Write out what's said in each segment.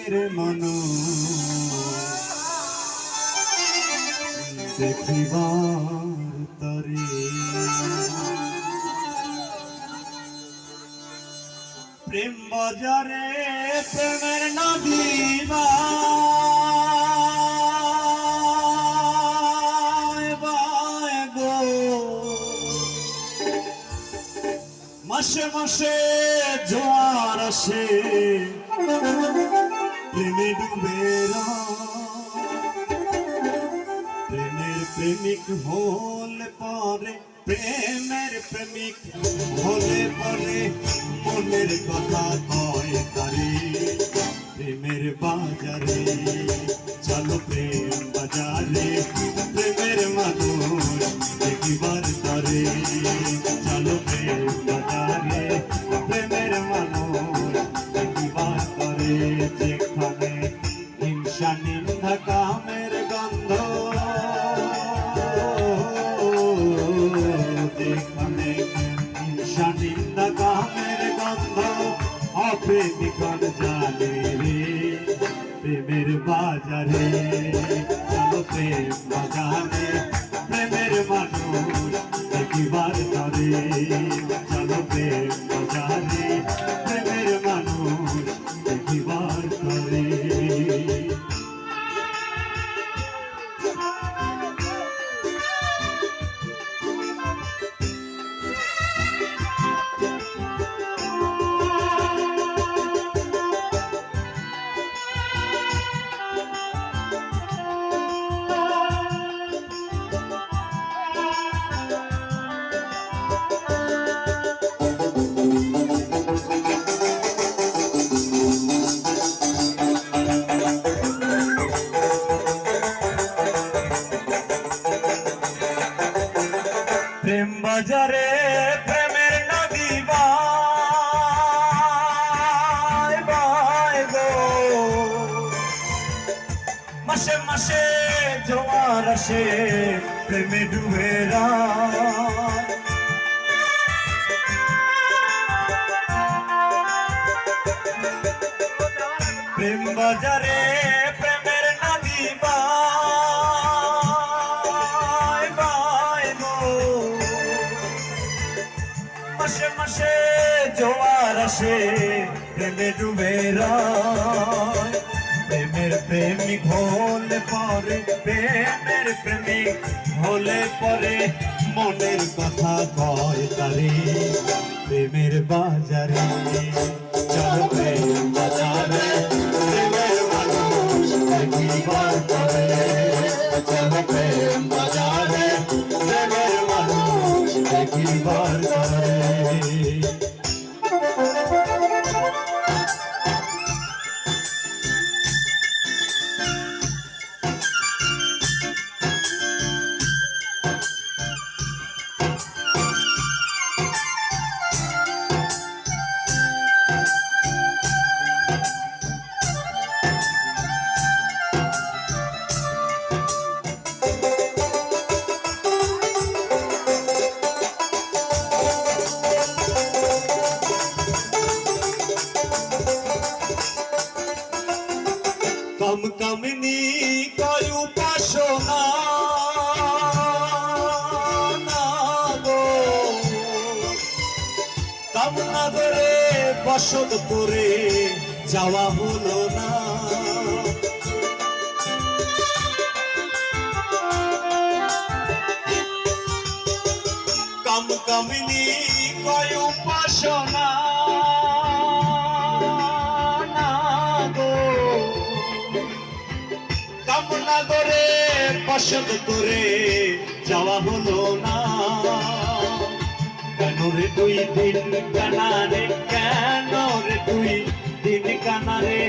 প্রেমের দেখিবার তরে প্রেম বাজারে প্রেমের নদীবা মাসে মাসে জোয়ার আসে প্রেমে ডুবেরা প্রেমের প্রেমিক হলে পরে প্রেমের প্রেমিক হলে পরে মনের কথা কয় তারে প্রেমের বাজারে চলো প্রেম বাজারে প্রেমের মানুষ দেখিবার তরে চলো প্রেম বাজারে প্রেমের মানুষ দেখিবার তরে যেখানে হিংসা নিন্দা কামের গন্ধ যেখানে হিংসা নিন্দা কামের গন্ধ অপ্রেমিকর জানে রে প্রেমের বাজারে চলো প্রেম বাজারে প্রেমের মানুষ দেখিবার তরে চলো প্রেম বাজারে প্রেমের মানুষ দেখিবার তরে প্রেম বাজারে প্রেমের নদী বায় বায় গো মাসে মাসে জোয়ার আসে প্রেমে ডুবেরা প্রেম বাজারে প্রেমের নদী মাসে মাসে জোয়ার আসে প্রেমে ডুবেরা প্রেমের প্রেমিক হলে পরে প্রেমের প্রেমিক হলে পরে মনের কথা কয় তারে প্রেমের বাজারে চলো প্রেম বাজারে প্রেমের মানুষ দেখিবার তরে চলো প্রেম বাজারে প্রেমের মানুষ দেখিবার তরে কামকামিনী কয় উপাসনা গো কামনগরে বসতপুরে যাওয়া হলো না কামকামিনী কয় উপাসনা কামনগরে বসত করে যাওয়া হলো না কেন রে দুই দিন কানারে কেন রে দুই দিন কানারে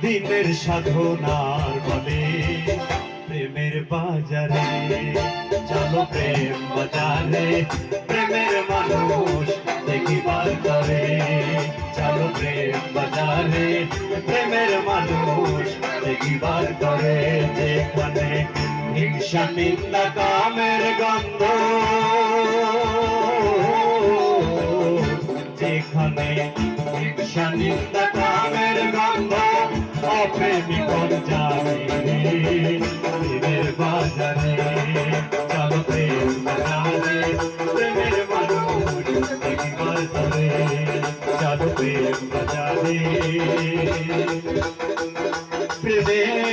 দিনের সাধনার বলে প্রেমের বাজারে চলো প্রেম বাজারে প্রেমের মানুষ দেখিবার তরে চলো প্রেম বাজারে প্রেমের মানুষ দেখিবার তরে যেখানে হিংসা নিন্দা কামের গন্ধ যেখানে হিংসা নিন্দা কামের গন্ধ অপ্রেমিকন জানে রে প্রেমের বাজারে চলো প্রেম বাজারে প্রেমের মানুষ একবার তবে চলো প্রেম বাজারে প্রেমের